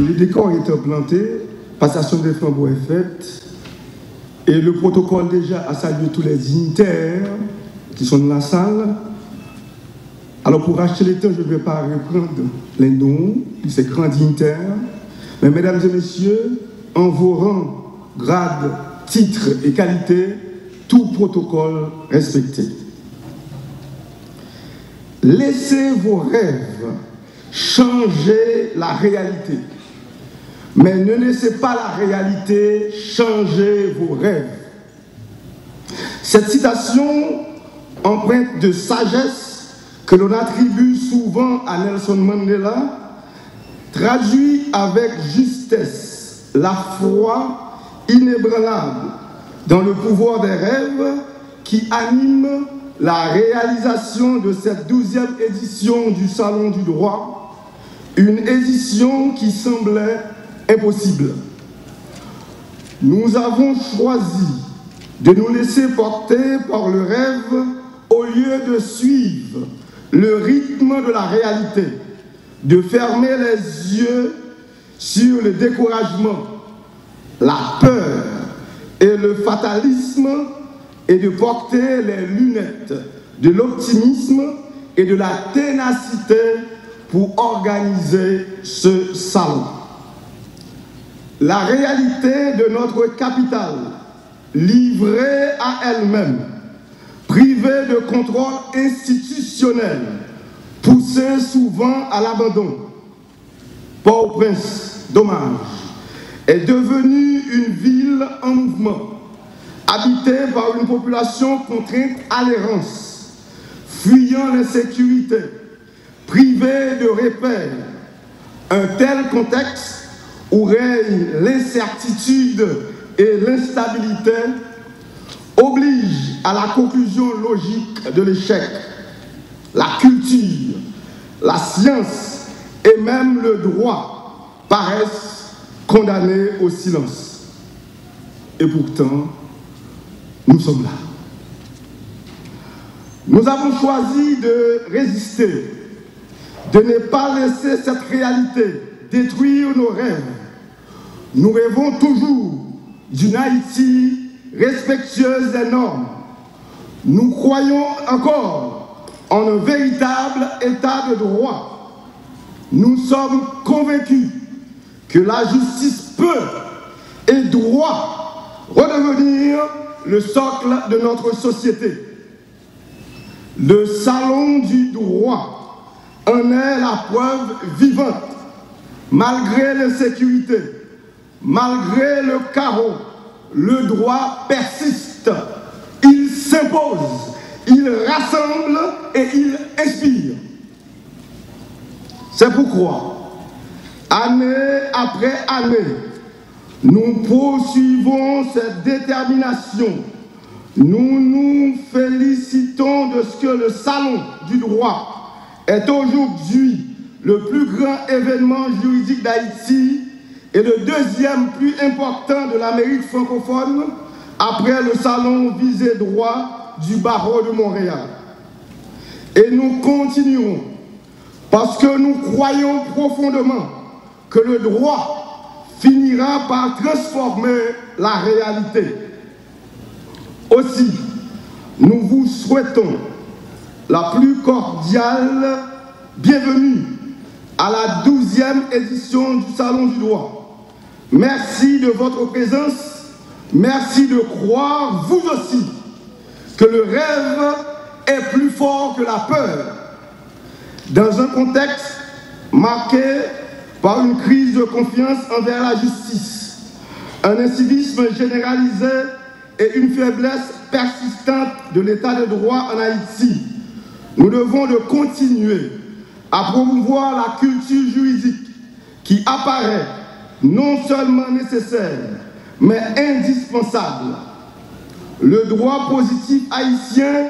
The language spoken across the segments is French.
Le décor est implanté, passation des flambeaux est faite, et le protocole déjà a salué tous les dignitaires qui sont dans la salle. Alors pour acheter les temps, je ne vais pas reprendre les noms de ces grands dignitaires, mais mesdames et messieurs, en vos rangs, grades, titres et qualités, tout protocole respecté. Laissez vos rêves changer la réalité, mais ne laissez pas la réalité changer vos rêves. Cette citation, empreinte de sagesse que l'on attribue souvent à Nelson Mandela, traduit avec justesse la foi inébranlable dans le pouvoir des rêves qui anime la réalisation de cette 12e édition du Salon du Droit, une édition qui semblait impossible. Nous avons choisi de nous laisser porter par le rêve au lieu de suivre le rythme de la réalité, de fermer les yeux sur le découragement, la peur et le fatalisme, et de porter les lunettes de l'optimisme et de la ténacité pour organiser ce salon. La réalité de notre capitale, livrée à elle-même, privée de contrôle institutionnel, poussée souvent à l'abandon, Port-au-Prince, dommage, est devenue une ville en mouvement, habitée par une population contrainte à l'errance, fuyant l'insécurité, privée de repères. Un tel contexte où règne l'incertitude et l'instabilité oblige à la conclusion logique de l'échec. La culture, la science et même le droit paraissent condamnés au silence. Et pourtant, nous sommes là. Nous avons choisi de résister, de ne pas laisser cette réalité détruire nos rêves. Nous rêvons toujours d'une Haïti respectueuse des normes. Nous croyons encore en un véritable état de droit. Nous sommes convaincus que la justice peut et doit redevenir le socle de notre société. Le salon du droit en est la preuve vivante. Malgré l'insécurité, malgré le chaos, le droit persiste. Il s'impose, il rassemble et il inspire. C'est pourquoi, année après année, nous poursuivons cette détermination. Nous nous félicitons de ce que le Salon du droit est aujourd'hui le plus grand événement juridique d'Haïti et le deuxième plus important de l'Amérique francophone après le Salon Visé Droit du barreau de Montréal. Et nous continuerons parce que nous croyons profondément que le droit finira par transformer la réalité. Aussi, nous vous souhaitons la plus cordiale bienvenue à la 12e édition du Salon du droit. Merci de votre présence, merci de croire, vous aussi, que le rêve est plus fort que la peur. Dans un contexte marqué par une crise de confiance envers la justice, un incivisme généralisé et une faiblesse persistante de l'état de droit en Haïti, nous devons de continuer à promouvoir la culture juridique qui apparaît non seulement nécessaire, mais indispensable. Le droit positif haïtien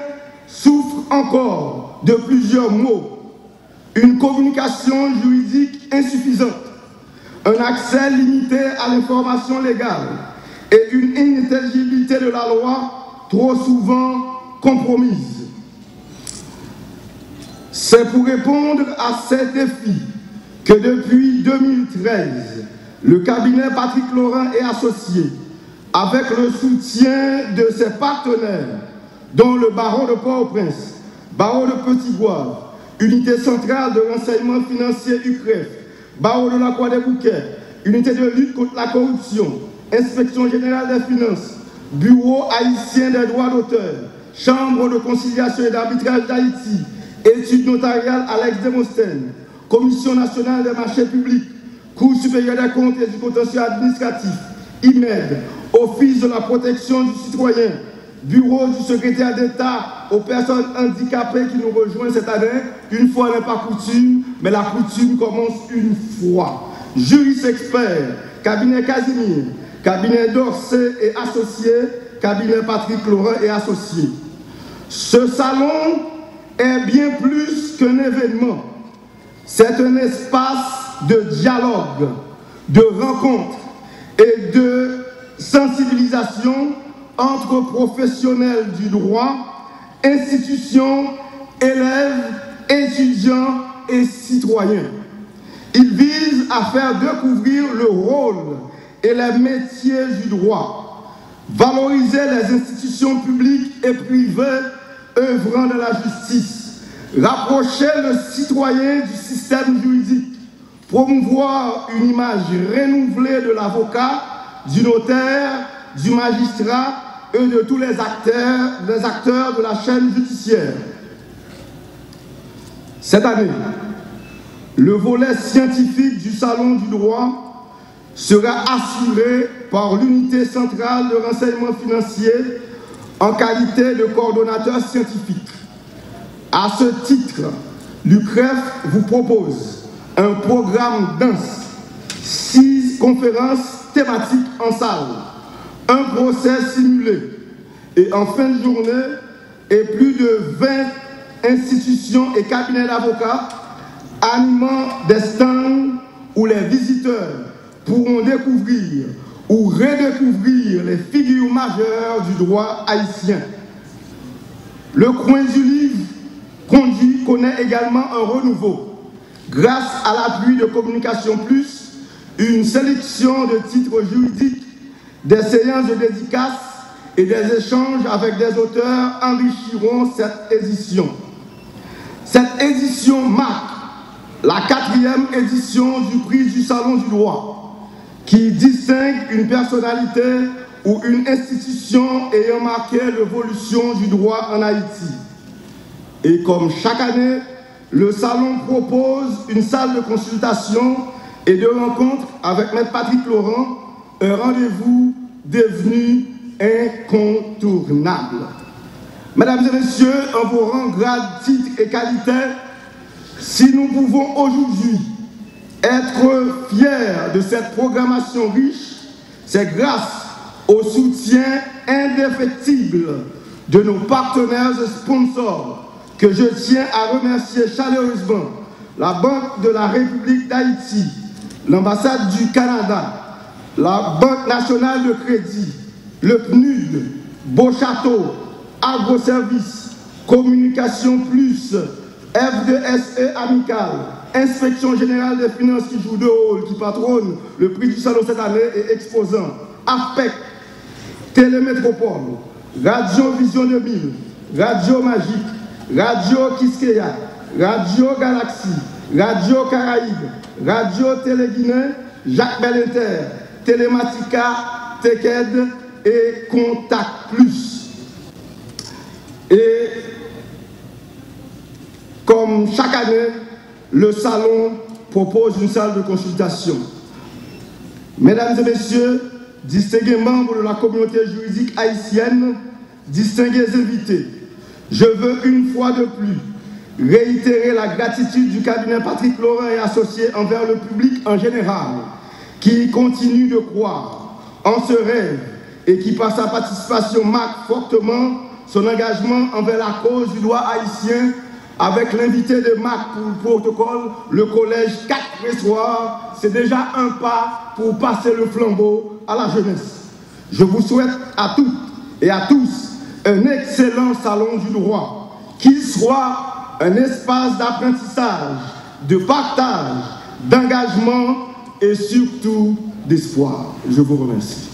souffre encore de plusieurs maux. Une communication juridique insuffisante, un accès limité à l'information légale et une inintelligibilité de la loi trop souvent compromise. C'est pour répondre à ces défis que depuis 2013, le cabinet Patrick Laurent et Associés, avec le soutien de ses partenaires, dont le barreau de Port-au-Prince, barreau de Petit-Goâve, unité centrale de renseignement financier UCREF, barreau de la Croix-des-Bouquets, unité de lutte contre la corruption, inspection générale des finances, bureau haïtien des droits d'auteur, chambre de conciliation et d'arbitrage d'Haïti, études notariales Alex Demosthène, commission nationale des marchés publics, Cour supérieure des comptes et du contentieux administratif, IMED, Office de la protection du citoyen, Bureau du secrétaire d'État aux personnes handicapées qui nous rejoignent cette année. Une fois n'est pas coutume, mais la coutume commence une fois. Juristes experts, cabinet Casimir, cabinet d'Orsay et Associés, cabinet Patrick Laurent et Associés. Ce salon est bien plus qu'un événement. C'est un espace de dialogue, de rencontre et de sensibilisation entre professionnels du droit, institutions, élèves, étudiants et citoyens. Il vise à faire découvrir le rôle et les métiers du droit, valoriser les institutions publiques et privées œuvrant dans la justice, rapprocher le citoyen du système juridique, promouvoir une image renouvelée de l'avocat, du notaire, du magistrat et de tous les acteurs de la chaîne judiciaire. Cette année, le volet scientifique du Salon du droit sera assuré par l'unité centrale de renseignement financier en qualité de coordonnateur scientifique. À ce titre, l'UCREF vous propose un programme dense, 6 conférences thématiques en salle, un procès simulé et en fin de journée, et plus de 20 institutions et cabinets d'avocats animant des stands où les visiteurs pourront découvrir ou redécouvrir les figures majeures du droit haïtien. Le coin du livre connaît également un renouveau grâce à l'appui de Communication Plus, une sélection de titres juridiques, des séances de dédicaces et des échanges avec des auteurs enrichiront cette édition. Cette édition marque la 4e édition du prix du Salon du droit, qui distingue une personnalité ou une institution ayant marqué l'évolution du droit en Haïti. Et comme chaque année, le Salon propose une salle de consultation et de rencontre avec M. Patrick Laurent, un rendez-vous devenu incontournable. Mesdames et messieurs, en vos rangs, grades, titres et qualités, si nous pouvons aujourd'hui être fiers de cette programmation riche, c'est grâce au soutien indéfectible de nos partenaires et sponsors que je tiens à remercier chaleureusement la Banque de la République d'Haïti, l'ambassade du Canada, la Banque nationale de crédit, le PNUD, Beauchâteau, Agroservice, Communication Plus, F2SE Amical, Inspection générale des finances qui joue de rôle, qui patronne le prix du salon cette année et exposant, AFPEC, Télémétropole, Radio Vision 2000, Radio Magique, Radio Kiskeya, Radio Galaxy, Radio Caraïbes, Radio Téléguinée, Jacques Belinter, Télématica, TECED et Contact Plus. Et comme chaque année, le salon propose une salle de consultation. Mesdames et messieurs, distingués membres de la communauté juridique haïtienne, distingués invités, je veux une fois de plus réitérer la gratitude du cabinet Patrick Laurent et Associés envers le public en général, qui continue de croire en ce rêve et qui, par sa participation, marque fortement son engagement envers la cause du droit haïtien, avec l'invité de Marc pour le protocole, le collège 4 soirs, c'est déjà un pas pour passer le flambeau à la jeunesse. Je vous souhaite à toutes et à tous un excellent salon du droit, qu'il soit un espace d'apprentissage, de partage, d'engagement et surtout d'espoir. Je vous remercie.